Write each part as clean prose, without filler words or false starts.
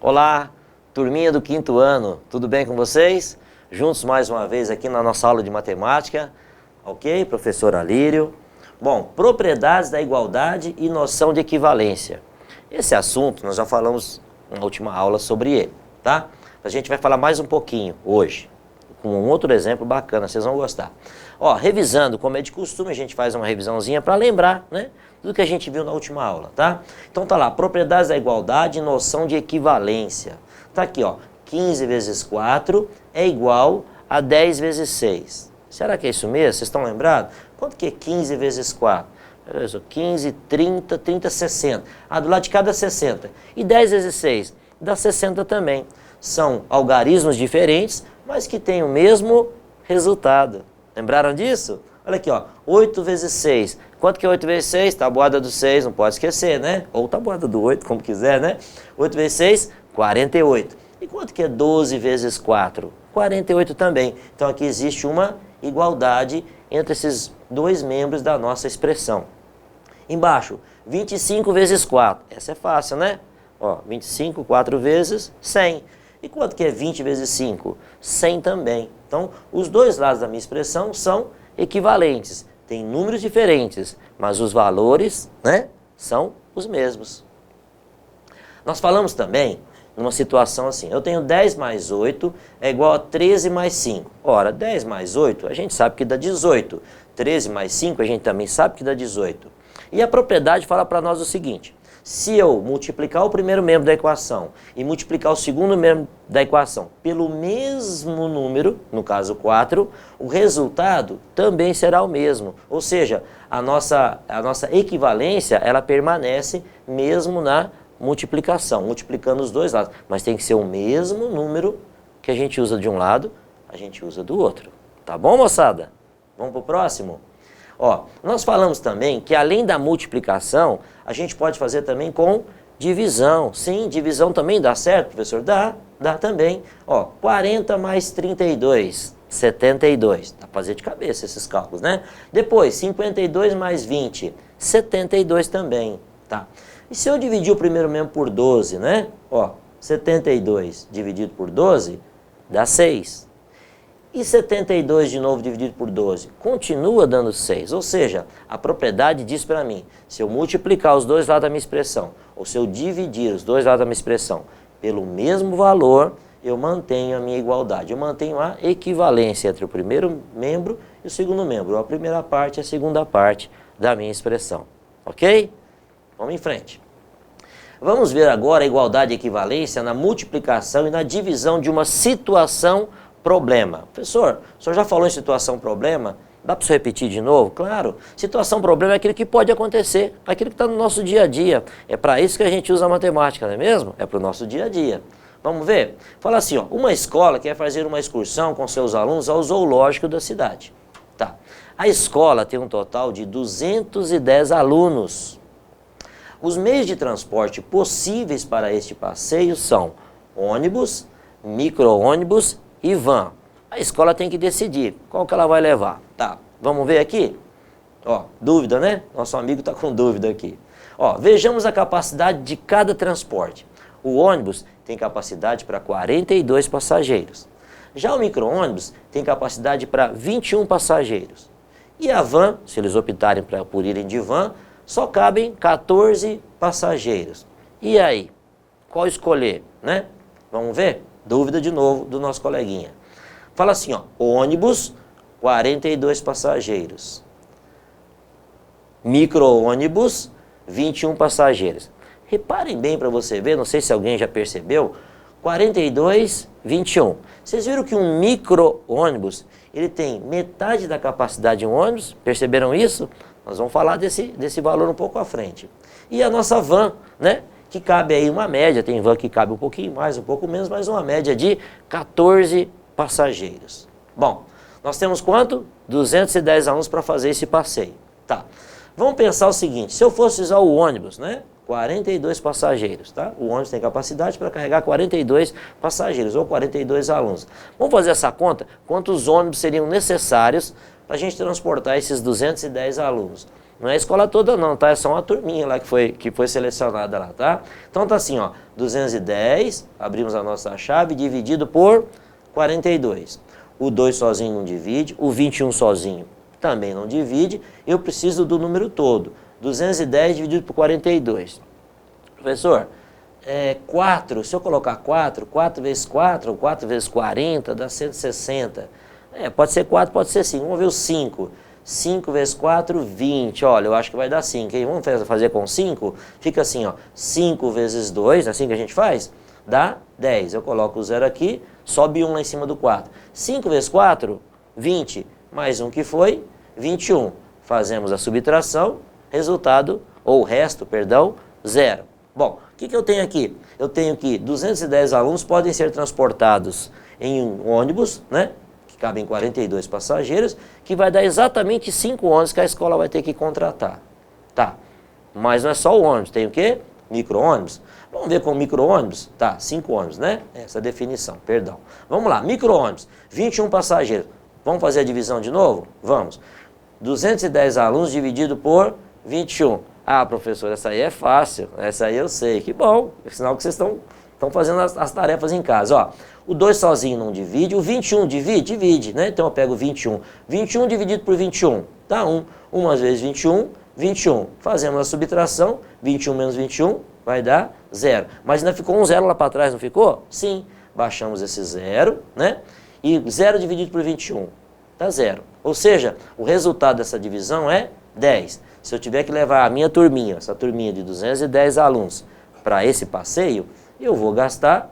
Olá, turminha do 5º ano, tudo bem com vocês? Juntos mais uma vez aqui na nossa aula de matemática, ok, professor Alírio? Bom, propriedades da igualdade e noção de equivalência. Esse assunto nós já falamos na última aula sobre ele, tá? A gente vai falar mais um pouquinho hoje, com um outro exemplo bacana, vocês vão gostar. Ó, revisando, como é de costume, a gente faz uma revisãozinha para lembrar, né, do que a gente viu na última aula, tá? Então tá lá, propriedades da igualdade e noção de equivalência. Tá aqui, ó, 15 vezes 4 é igual a 10 vezes 6. Será que é isso mesmo? Vocês estão lembrados? Quanto que é 15 vezes 4? 15, 30, 30, 60. Ah, do lado de cada 60. E 10 vezes 6? Dá 60 também. São algarismos diferentes, mas que têm o mesmo resultado. Lembraram disso? Olha aqui, ó, 8 vezes 6. Quanto que é 8 vezes 6? Tabuada do 6, não pode esquecer, né? Ou tabuada do 8, como quiser, né? 8 vezes 6, 48. E quanto que é 12 vezes 4? 48 também. Então aqui existe uma igualdade entre esses dois membros da nossa expressão. Embaixo, 25 vezes 4. Essa é fácil, né? Ó, 25, 4 vezes 100. E quanto que é 20 vezes 5? 100 também. Então, os dois lados da minha expressão são equivalentes. Tem números diferentes, mas os valores, né, são os mesmos. Nós falamos também numa situação assim, eu tenho 10 mais 8 é igual a 13 mais 5. Ora, 10 mais 8 a gente sabe que dá 18. 13 mais 5 a gente também sabe que dá 18. E a propriedade fala para nós o seguinte: se eu multiplicar o primeiro membro da equação e multiplicar o segundo membro da equação pelo mesmo número, no caso 4, o resultado também será o mesmo. Ou seja, a nossa equivalência, ela permanece mesmo na multiplicação, multiplicando os dois lados. Mas tem que ser o mesmo número que a gente usa de um lado, a gente usa do outro. Tá bom, moçada? Vamos para o próximo? Ó, nós falamos também que além da multiplicação, a gente pode fazer também com divisão. Sim, divisão também dá certo, professor? Dá também. Ó, 40 mais 32, 72. Dá pra fazer de cabeça esses cálculos, né? Depois, 52 mais 20, 72 também, tá? E se eu dividir o primeiro membro por 12, né? Ó, 72 dividido por 12 dá 6. E 72 de novo dividido por 12 continua dando 6. Ou seja, a propriedade diz para mim, se eu multiplicar os dois lados da minha expressão, ou se eu dividir os dois lados da minha expressão pelo mesmo valor, eu mantenho a minha igualdade. Eu mantenho a equivalência entre o primeiro membro e o segundo membro. A primeira parte e a segunda parte da minha expressão. Ok? Vamos em frente. Vamos ver agora a igualdade e equivalência na multiplicação e na divisão de uma situação problema. Professor, o senhor já falou em situação problema? Dá para o senhor repetir de novo? Claro. Situação problema é aquilo que pode acontecer, aquilo que está no nosso dia a dia. É para isso que a gente usa a matemática, não é mesmo? É para o nosso dia a dia. Vamos ver? Fala assim, ó, uma escola quer fazer uma excursão com seus alunos ao zoológico da cidade. Tá. A escola tem um total de 210 alunos. Os meios de transporte possíveis para este passeio são ônibus, micro-ônibus e van. A escola tem que decidir qual que ela vai levar. Tá, vamos ver aqui? Ó, dúvida, né? Nosso amigo está com dúvida aqui. Ó, vejamos a capacidade de cada transporte. O ônibus tem capacidade para 42 passageiros. Já o micro-ônibus tem capacidade para 21 passageiros. E a van, se eles optarem por irem de van, só cabem 14 passageiros. E aí? Qual escolher, né? Vamos ver? Dúvida de novo do nosso coleguinha. Fala assim, ó, ônibus, 42 passageiros. Micro-ônibus, 21 passageiros. Reparem bem para você ver, não sei se alguém já percebeu, 42, 21. Vocês viram que um micro-ônibus, ele tem metade da capacidade de um ônibus? Perceberam isso? Nós vamos falar desse valor um pouco à frente. E a nossa van, né? Que cabe aí uma média, tem van que cabe um pouquinho mais, um pouco menos, mas uma média de 14 passageiros. Bom, nós temos quanto? 210 alunos para fazer esse passeio. Tá. Vamos pensar o seguinte, se eu fosse usar o ônibus, né? 42 passageiros, tá? O ônibus tem capacidade para carregar 42 passageiros, ou 42 alunos. Vamos fazer essa conta? Quantos ônibus seriam necessários para a gente transportar esses 210 alunos? Não é a escola toda não, tá? É só uma turminha lá que foi selecionada lá, tá? Então tá assim, ó, 210, abrimos a nossa chave, dividido por 42. O 2 sozinho não divide, o 21 sozinho também não divide, eu preciso do número todo. 210 dividido por 42. Professor, 4, se eu colocar 4 vezes 4, ou 4 vezes 40, dá 160. Pode ser 4, pode ser 5. Vamos ver o 5. 5 vezes 4, 20. Olha, eu acho que vai dar 5, hein? Vamos fazer com 5? Fica assim, ó. 5 vezes 2, assim que a gente faz, dá 10. Eu coloco o 0 aqui, sobe 1 lá em cima do 4. 5 vezes 4, 20. Mais 1 que foi, 21. Fazemos a subtração, resultado, ou resto, perdão, 0. Bom, o que eu tenho aqui? Eu tenho que 210 alunos podem ser transportados em um ônibus, né? Que cabem 42 passageiros, que vai dar exatamente 5 ônibus que a escola vai ter que contratar. Tá, mas não é só o ônibus, tem o quê? Micro-ônibus. Vamos ver com micro-ônibus? Tá, 5 ônibus, né? Essa definição, perdão. Vamos lá, micro-ônibus, 21 passageiros. Vamos fazer a divisão de novo? Vamos. 210 alunos dividido por 21. Ah, professor, essa aí é fácil, essa aí eu sei. Que bom, é sinal que vocês estão fazendo as tarefas em casa. Ó, o 2 sozinho não divide, o 21 divide, né? Então eu pego 21. 21 dividido por 21, dá 1. 1 vezes 21, 21. Fazemos a subtração, 21 menos 21 vai dar 0. Mas ainda ficou um 0 lá para trás, não ficou? Sim. Baixamos esse 0, né? E 0 dividido por 21 dá 0. Ou seja, o resultado dessa divisão é 10. Se eu tiver que levar a minha turminha, essa turminha de 210 alunos, para esse passeio, eu vou gastar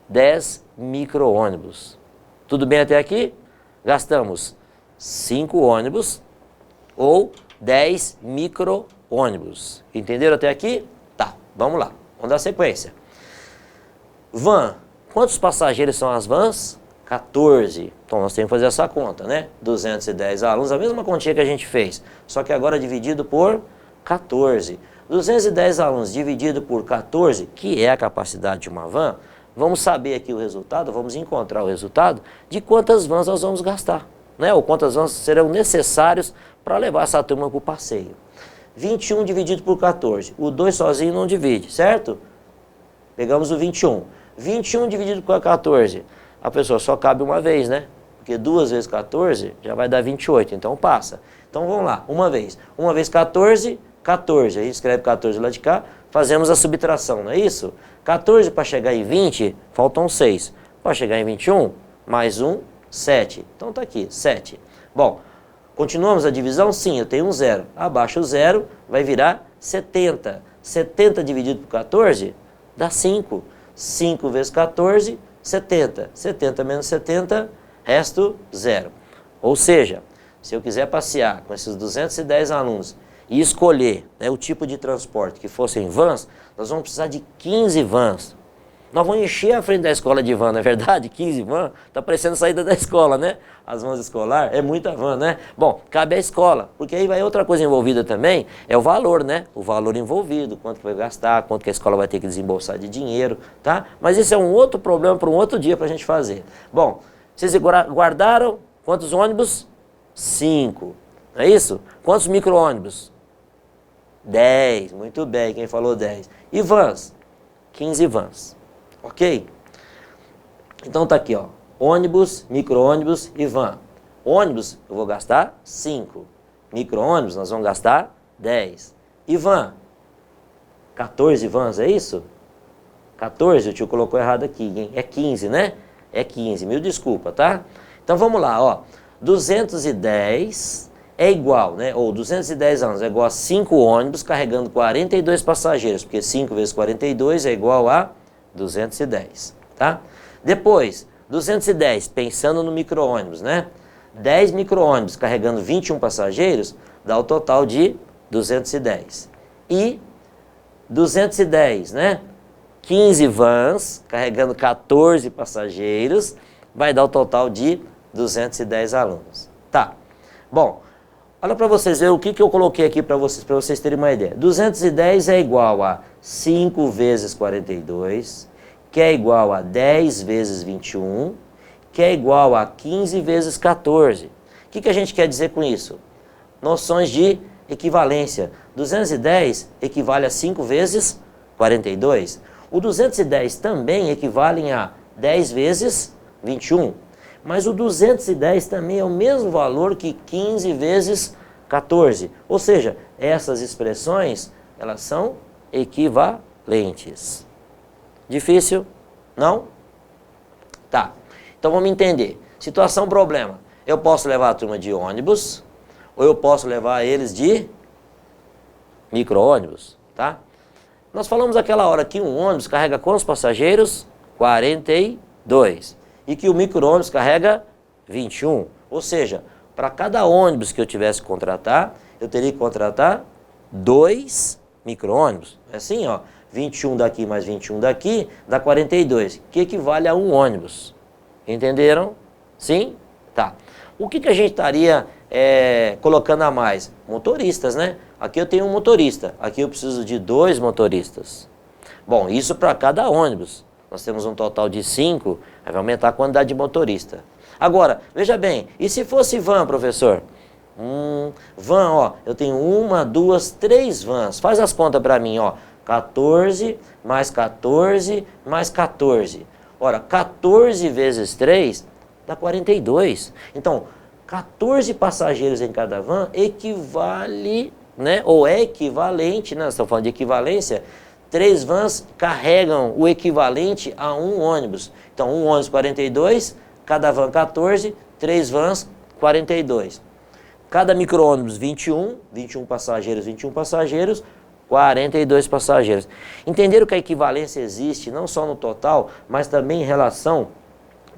10 micro-ônibus. Tudo bem até aqui? Gastamos 5 ônibus ou 10 micro-ônibus. Entenderam até aqui? Tá, vamos lá. Vamos dar sequência. Van. Quantos passageiros são as vans? 14. Então nós temos que fazer essa conta, né? 210 alunos, a mesma continha que a gente fez, só que agora dividido por 14. 210 alunos dividido por 14, que é a capacidade de uma van, vamos saber aqui o resultado, vamos encontrar o resultado de quantas vans nós vamos gastar, né? Ou quantas vans serão necessários para levar essa turma para o passeio. 21 dividido por 14, o 2 sozinho não divide, certo? Pegamos o 21. 21 dividido por 14, a pessoa só cabe uma vez, né? Porque 2 vezes 14 já vai dar 28, então passa. Então vamos lá, uma vez. 1 vezes 14, 14. A gente escreve 14 lá de cá, fazemos a subtração, não é isso? 14 para chegar em 20, faltam 6. Para chegar em 21, mais 1, 7. Então tá aqui, 7. Bom, continuamos a divisão? Sim, eu tenho um 0. Abaixo o 0 vai virar 70. 70 dividido por 14 dá 5. 5 vezes 14, 70. 70 menos 70, resto 0. Ou seja, se eu quiser passear com esses 210 alunos e escolher, né, o tipo de transporte que fossem vans, nós vamos precisar de 15 vans. Nós vamos encher a frente da escola de van, não é verdade? 15 vans, está parecendo saída da escola, né? As vans escolar, é muita van, né? Bom, cabe à escola, porque aí vai outra coisa envolvida também, é o valor, né? O valor envolvido, quanto que vai gastar, quanto que a escola vai ter que desembolsar de dinheiro, tá? Mas isso é um outro problema para um outro dia para a gente fazer. Bom, vocês guardaram quantos ônibus? 5, não é isso? Quantos micro-ônibus? 10, muito bem, quem falou 10. E vans? 15 vans. Ok? Então tá aqui, ó. Ônibus, micro-ônibus e van. Ônibus eu vou gastar 5. Micro-ônibus nós vamos gastar 10. E van? 14 vans, é isso? 14, o tio colocou errado aqui, hein? É 15, né? É 15, mil desculpa, tá? Então vamos lá, ó. 210 é igual, né? Ou 210 anos é igual a 5 ônibus carregando 42 passageiros, porque 5 vezes 42 é igual a 210, tá? Depois, 210, pensando no micro-ônibus, né? 10 micro-ônibus carregando 21 passageiros, dá o total de 210. E 210, né? 15 vans carregando 14 passageiros, vai dar o total de 210 alunos. Tá. Bom, olha para vocês verem o que eu coloquei aqui para vocês terem uma ideia. 210 é igual a 5 vezes 42, que é igual a 10 vezes 21, que é igual a 15 vezes 14. O que a gente quer dizer com isso? Noções de equivalência. 210 equivale a 5 vezes 42. O 210 também equivale a 10 vezes 21. Mas o 210 também é o mesmo valor que 15 vezes 14. Ou seja, essas expressões, elas são equivalentes. Difícil? Não? Tá. Então vamos entender. Situação, problema. Eu posso levar a turma de ônibus, ou eu posso levar eles de micro-ônibus, tá? Nós falamos aquela hora que um ônibus carrega quantos passageiros? 42. E que o micro-ônibus carrega 21. Ou seja, para cada ônibus que eu tivesse que contratar, eu teria que contratar 2 micro-ônibus. É assim, ó. 21 daqui mais 21 daqui dá 42, que equivale a um ônibus. Entenderam? Sim? Tá. O que a gente estaria colocando a mais? Motoristas, né? Aqui eu tenho um motorista, aqui eu preciso de 2 motoristas. Bom, isso para cada ônibus. Nós temos um total de 5, aí vai aumentar a quantidade de motorista. Agora, veja bem, e se fosse van, professor? Van, ó, eu tenho 1, 2, 3 vans. Faz as contas para mim, ó. 14 mais 14 mais 14. Ora, 14 vezes 3 dá 42. Então, 14 passageiros em cada van equivale, né, ou é equivalente, né, nós estamos falando de equivalência, 3 vans carregam o equivalente a um ônibus. Então, um ônibus 42, cada van 14, 3 vans 42. Cada micro-ônibus 21 passageiros, 21 passageiros, 42 passageiros. Entenderam que a equivalência existe não só no total, mas também em relação,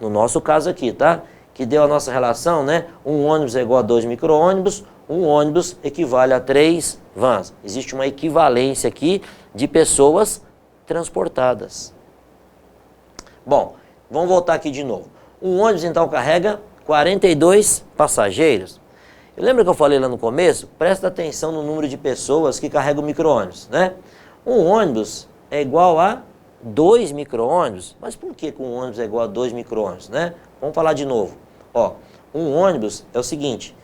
no nosso caso aqui, tá? Que deu a nossa relação, né? Um ônibus é igual a 2 micro-ônibus, um ônibus equivale a 3 vans. Existe uma equivalência aqui de pessoas transportadas. Bom, vamos voltar aqui de novo. Um ônibus então carrega 42 passageiros. Lembra que eu falei lá no começo? Presta atenção no número de pessoas que carregam o micro-ônibus, né? Um ônibus é igual a 2 micro-ônibus. Mas por que um ônibus é igual a 2 micro-ônibus, né? Vamos falar de novo. Ó, um ônibus é o seguinte,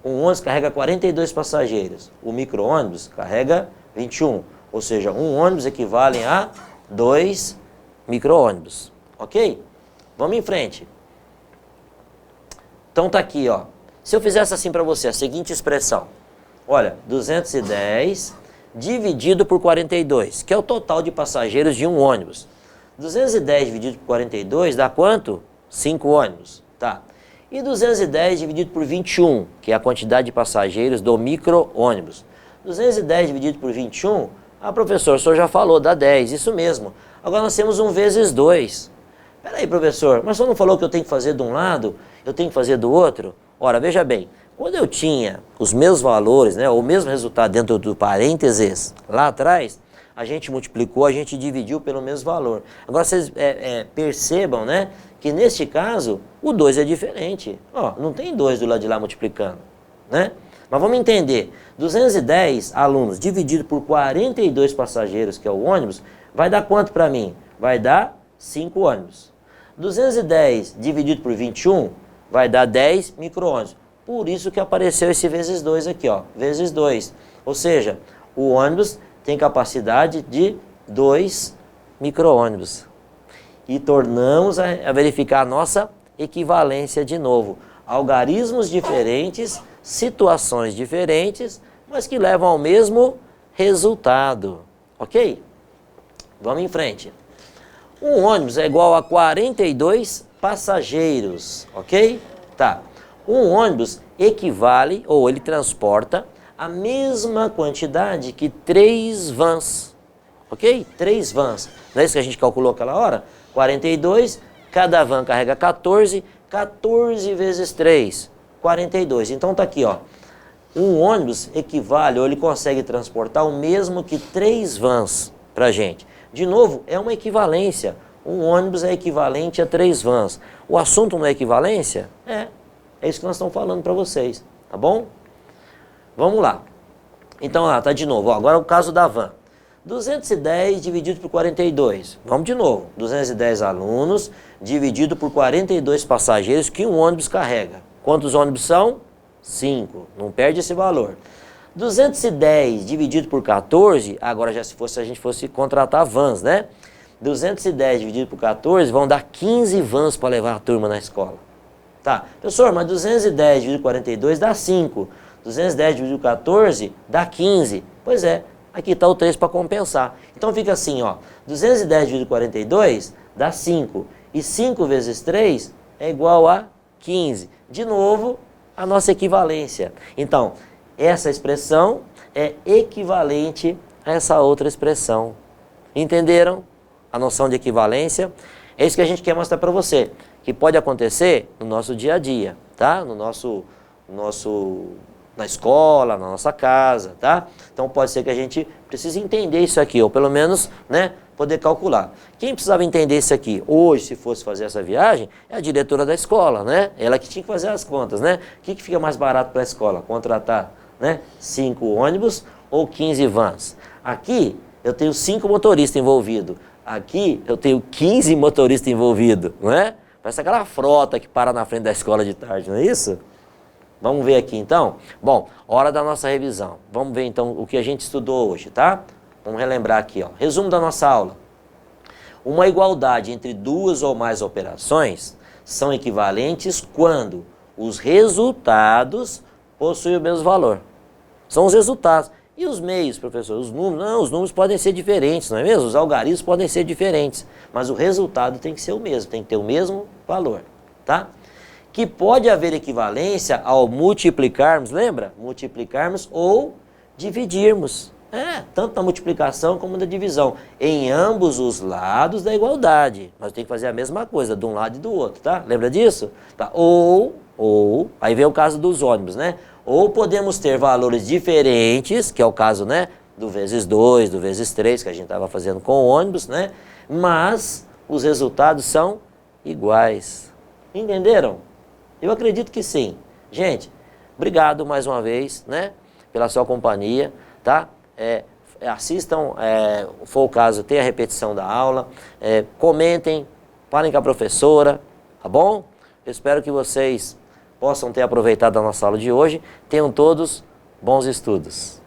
um ônibus carrega 42 passageiros, o micro-ônibus carrega 21. Ou seja, um ônibus equivale a 2 micro-ônibus. Ok? Vamos em frente. Então tá aqui, ó. Se eu fizesse assim para você, a seguinte expressão. Olha, 210 dividido por 42, que é o total de passageiros de um ônibus. 210 dividido por 42 dá quanto? 5 ônibus. Tá. E 210 dividido por 21, que é a quantidade de passageiros do micro-ônibus. 210 dividido por 21, professor, o senhor já falou, dá 10, isso mesmo. Agora nós temos 1 vezes 2. Peraí, professor, mas o senhor não falou que eu tenho que fazer de um lado, eu tenho que fazer do outro? Ora, veja bem, quando eu tinha os meus valores, né, o mesmo resultado dentro do parênteses, lá atrás, a gente multiplicou, a gente dividiu pelo mesmo valor. Agora vocês percebam, né, que neste caso, o 2 é diferente. Ó, não tem 2 do lado de lá multiplicando, né? Mas vamos entender, 210 alunos dividido por 42 passageiros, que é o ônibus, vai dar quanto para mim? Vai dar 5 ônibus. 210 dividido por 21 vai dar 10 micro-ônibus. Por isso que apareceu esse vezes 2 aqui, ó, vezes 2. Ou seja, o ônibus tem capacidade de 2 micro-ônibus. E tornamos a verificar a nossa equivalência de novo. Algarismos diferentes, situações diferentes, mas que levam ao mesmo resultado. Ok? Vamos em frente. Um ônibus é igual a 42 passageiros, ok? Tá. Um ônibus equivale, ou ele transporta, a mesma quantidade que 3 vans, ok? 3 vans. Não é isso que a gente calculou aquela hora? 42, cada van carrega 14, 14 vezes 3, 42. Então tá aqui, ó. Um ônibus equivale, ou ele consegue transportar o mesmo que 3 vans pra gente. De novo, é uma equivalência. Um ônibus é equivalente a 3 vans. O assunto não é equivalência? É isso que nós estamos falando para vocês, tá bom? Vamos lá. Então, lá, tá de novo. Ó, agora o caso da van. 210 dividido por 42. Vamos de novo. 210 alunos dividido por 42 passageiros que um ônibus carrega. Quantos ônibus são? 5. Não perde esse valor. 210 dividido por 14, agora já se a gente fosse contratar vans, né? 210 dividido por 14 vão dar 15 vans para levar a turma na escola. Tá, professor, mas 210 dividido por 42 dá 5. 210 dividido por 14 dá 15. Pois é, aqui está o 3 para compensar. Então fica assim, ó, 210 dividido por 42 dá 5. E 5 vezes 3 é igual a 15. De novo, a nossa equivalência. Então, essa expressão é equivalente a essa outra expressão. Entenderam a noção de equivalência? É isso que a gente quer mostrar para você, que pode acontecer no nosso dia a dia, tá? Na escola, na nossa casa, tá? Então pode ser que a gente precise entender isso aqui, ou pelo menos, né, poder calcular. Quem precisava entender isso aqui hoje, se fosse fazer essa viagem, é a diretora da escola, né? Ela que tinha que fazer as contas, né? O que fica mais barato para a escola? Contratar, né, 5 ônibus ou 15 vans? Aqui eu tenho 5 motoristas envolvidos. Aqui eu tenho 15 motoristas envolvidos, não é? Parece aquela frota que para na frente da escola de tarde, não é isso? Vamos ver aqui então? Bom, hora da nossa revisão. Vamos ver então o que a gente estudou hoje, tá? Vamos relembrar aqui, ó. Resumo da nossa aula. Uma igualdade entre duas ou mais operações são equivalentes quando os resultados possuem o mesmo valor. São os resultados. E os meios, professor? Os números? Não, os números podem ser diferentes, não é mesmo? Os algarismos podem ser diferentes, mas o resultado tem que ser o mesmo, tem que ter o mesmo valor, tá? Que pode haver equivalência ao multiplicarmos, lembra? Multiplicarmos ou dividirmos. Tanto na multiplicação como na divisão. Em ambos os lados da igualdade. Mas tem que fazer a mesma coisa, de um lado e do outro, tá? Lembra disso? Tá? Ou, aí vem o caso dos ônibus, né? Ou podemos ter valores diferentes, que é o caso, né, do vezes 2, do vezes 3, que a gente estava fazendo com o ônibus, né? Mas os resultados são iguais. Entenderam? Eu acredito que sim. Gente, obrigado mais uma vez, né, pela sua companhia, tá? Assistam, se for o caso, tem a repetição da aula, comentem, falem com a professora, tá bom? Eu espero que vocês possam ter aproveitado a nossa aula de hoje. Tenham todos bons estudos.